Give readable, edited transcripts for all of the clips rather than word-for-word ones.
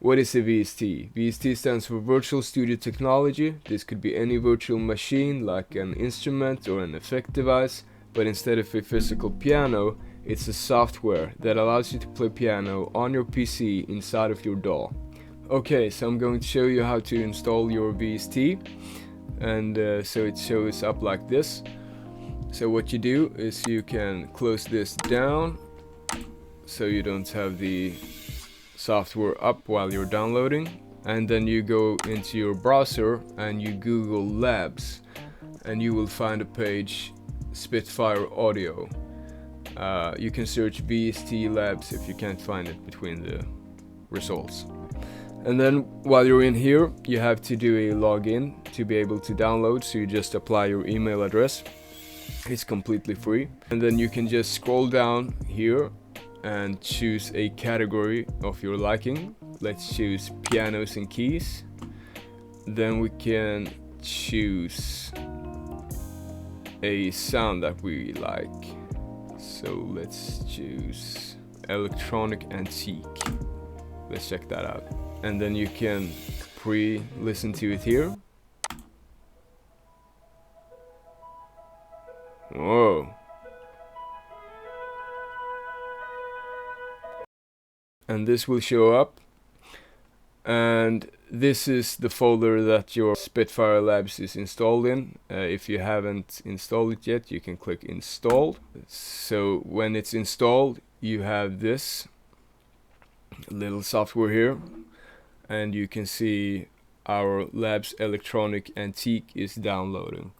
What is a VST? VST stands for Virtual Studio Technology. This could be any virtual machine like an instrument or an effect device, but instead of a physical piano, it's a software that allows you to play piano on your PC inside of your DAW. Okay, so I'm going to show you how to install your VST, and so it shows up like this. So what you do is you can close this down so you don't have the software up while you're downloading, and then you go into your browser and you Google Labs, and you will find a page, Spitfire Audio. You can search VST Labs if you can't find it between the results. And then while you're in here, you have to do a login to be able to download, so you just apply your email address. It's completely free. And then you can just scroll down here and choose a category of your liking. Let's choose pianos and keys. Then we can choose a sound that we like. So let's choose electronic antique. Let's check that out. And then you can pre-listen to it here. Whoa. And this will show up, and this is the folder that your Spitfire Labs is installed in. If you haven't installed it yet, you can click install. So when it's installed, you have this little software here, and you can see our Labs Electronic Antique is downloading.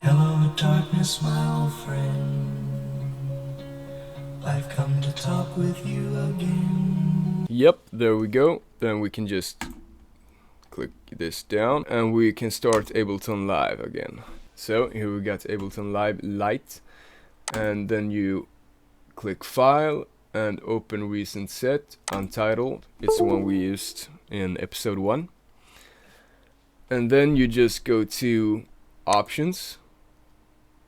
Hello darkness, my old friend, I've come to talk with you again. Yep, there we go. Then we can just click this down and we can start Ableton Live again. So here we got Ableton Live Lite, and then you click File and open Recent Set, Untitled. It's the one we used in episode 1. And then you just go to Options,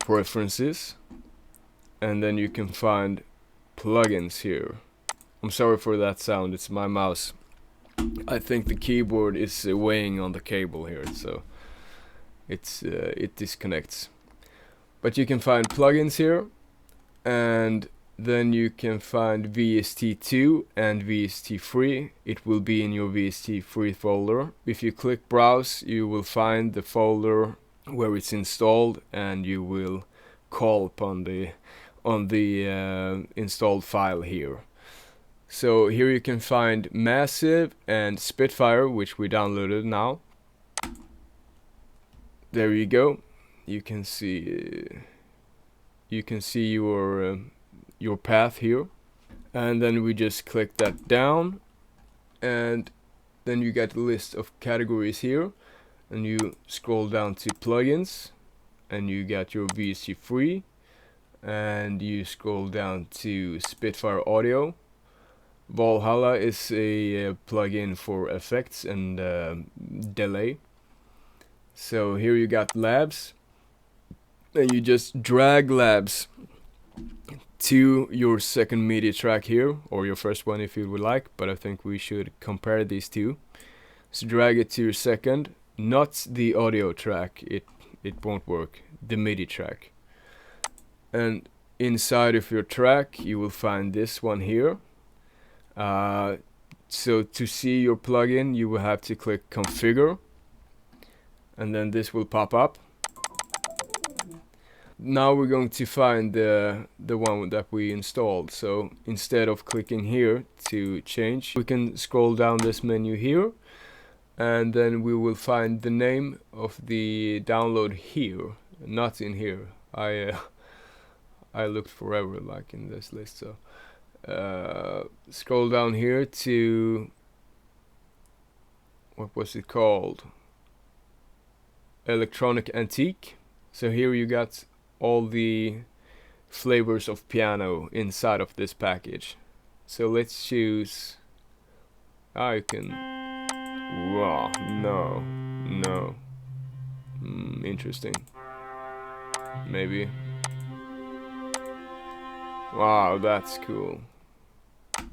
Preferences, and then you can find plugins here. I'm sorry for that sound, it's my mouse. I think the keyboard is weighing on the cable here, so it disconnects. But you can find plugins here, and then you can find VST2 and VST3. It will be in your VST3 folder. If you click Browse, you will find the folder where it's installed, and you will call upon the installed file here. So here you can find Massive and Spitfire, which we downloaded now. There you go. You can see your path here, and then we just click that down, and then you get a list of categories here, and you scroll down to plugins, and you got your VST3, and you scroll down to Spitfire Audio. Valhalla is a plugin for effects and delay. So here you got Labs, and you just drag Labs to your second MIDI track here, or your first one if you would like, but I think we should compare these two. So drag it to your second, not the audio track, it won't work, the MIDI track. And inside of your track you will find this one here. So to see your plugin, you will have to click Configure, and then this will pop up. Now we're going to find the one that we installed. So instead of clicking here to change, we can scroll down this menu here, and then we will find the name of the download here, not in here. I looked forever like in this list, so scroll down here to, what was it called? Electronic Antique. So here you got all the flavors of piano inside of this package. So let's choose, I can, wow, no, interesting, maybe, wow, that's cool.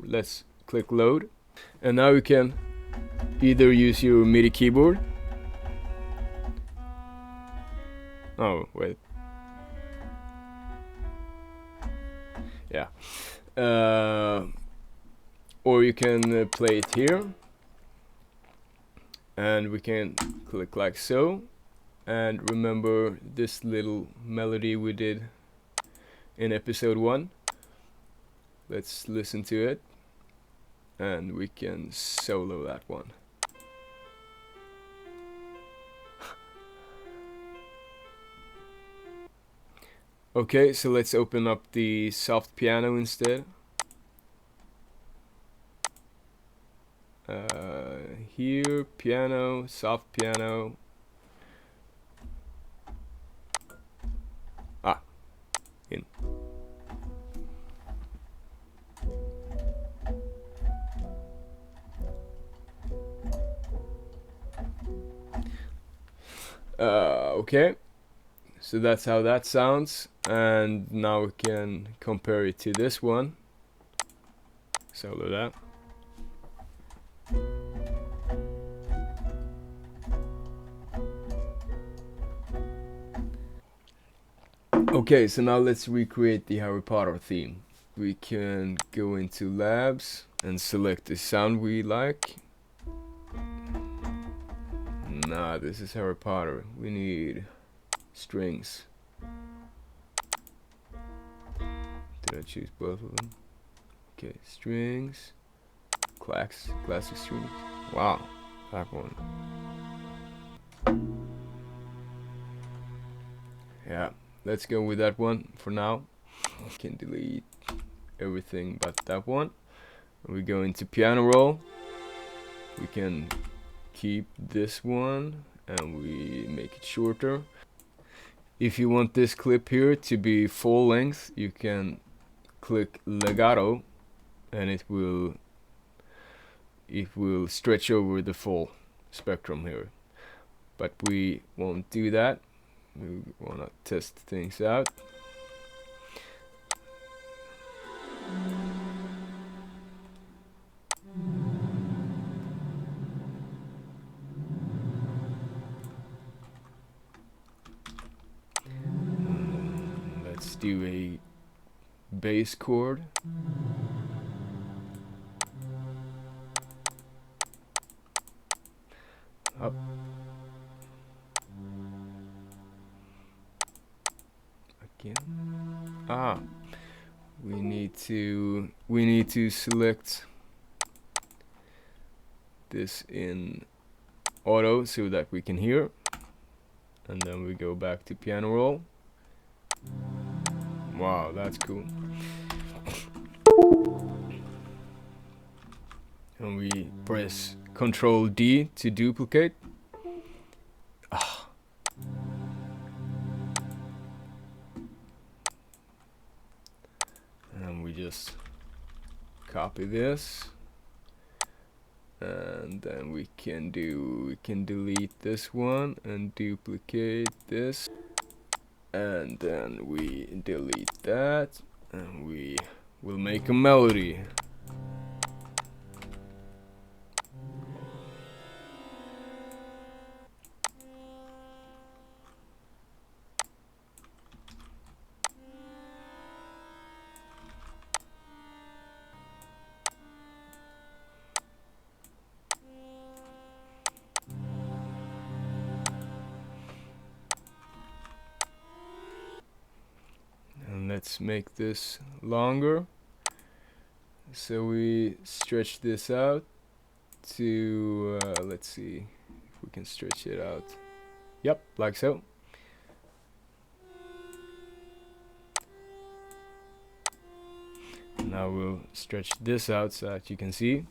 Let's click load, and now you can either use your MIDI keyboard. Oh wait, yeah, or you can play it here, and we can click like so, and remember this little melody we did in episode 1. Let's listen to it, and we can solo that one. Okay, so let's open up the soft piano instead. Here, piano, soft piano. In. Okay, so that's how that sounds, and now we can compare it to this one. Solo that. Okay, so now let's recreate the Harry Potter theme. We can go into labs and select the sound we like. Nah, this is Harry Potter. We need strings. Did I choose both of them? Okay, strings. Classic strings. Wow, that one. Yeah, let's go with that one for now. Can delete everything but that one. We go into pianoroll. We can keep this one and we make it shorter. If you want this clip here to be full length, you can click legato, and it will stretch over the full spectrum here. But we won't do that. We wanna test things out. Let's do a bass chord. Up. Again. We need to select this in auto so that we can hear, and then we go back to pianoroll. Wow, that's cool. And we press Control D to duplicate. And we just copy this, and then we can delete this one and duplicate this, and then we delete that, and we will make a melody. Let's make this longer. So we stretch this out to, let's see if we can stretch it out. Yep, like so. Now we'll stretch this out so that you can see.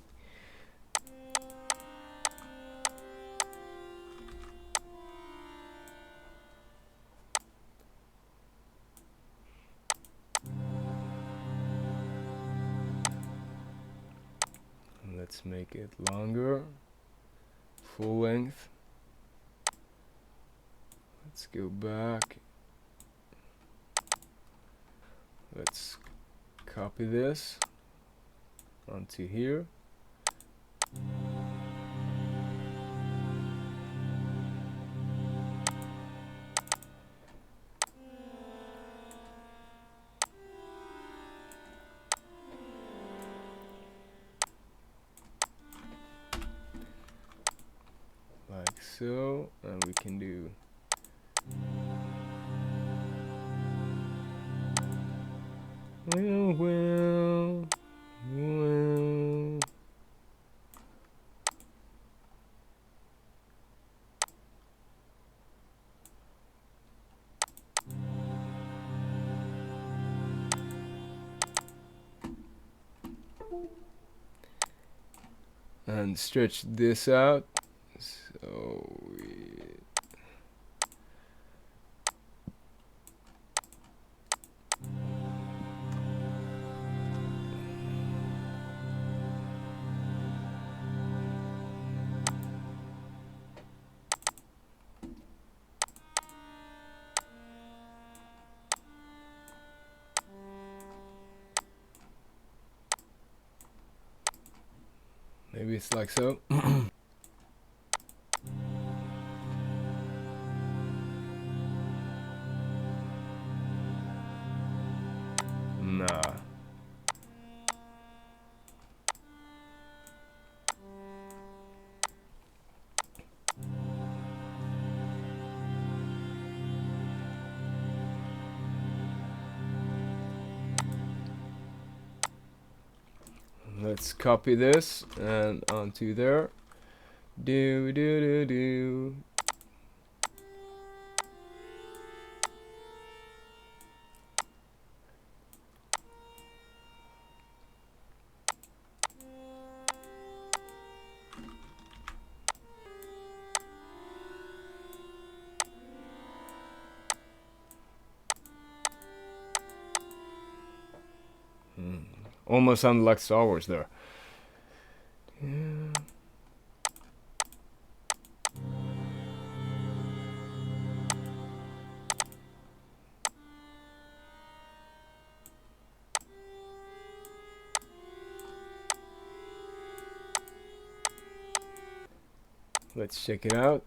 Let's make it longer, full length. Let's go back. Let's copy this onto here. Like so, and we can do well. And stretch this out. So maybe it's like so. Nah. Let's copy this and onto there. Do do do do. Almost sounded like Star Wars there. Yeah. Let's check it out.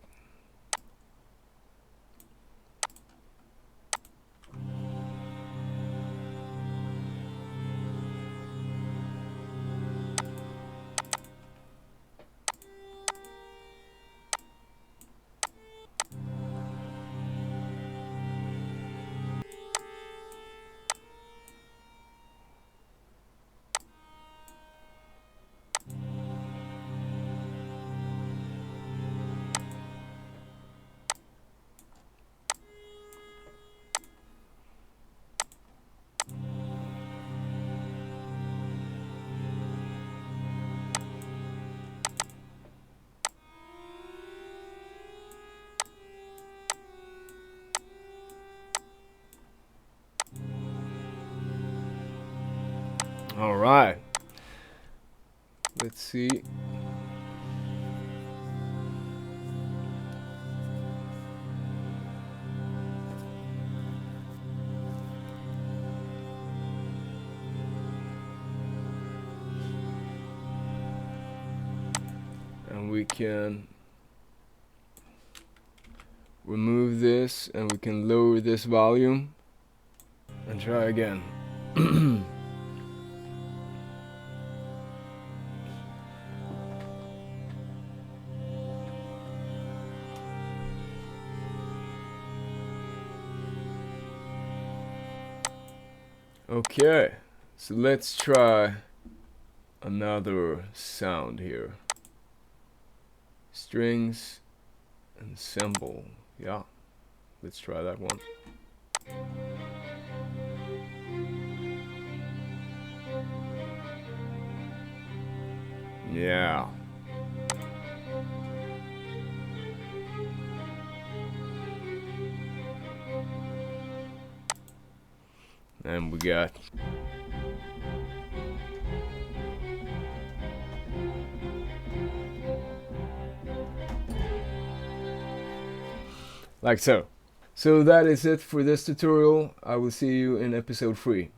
All right. Let's see. And we can remove this and we can lower this volume and try again. Okay, so let's try another sound here. Strings and cymbal. Yeah, let's try that one. Yeah. And we got like so. So that is it for this tutorial. I will see you in episode 3.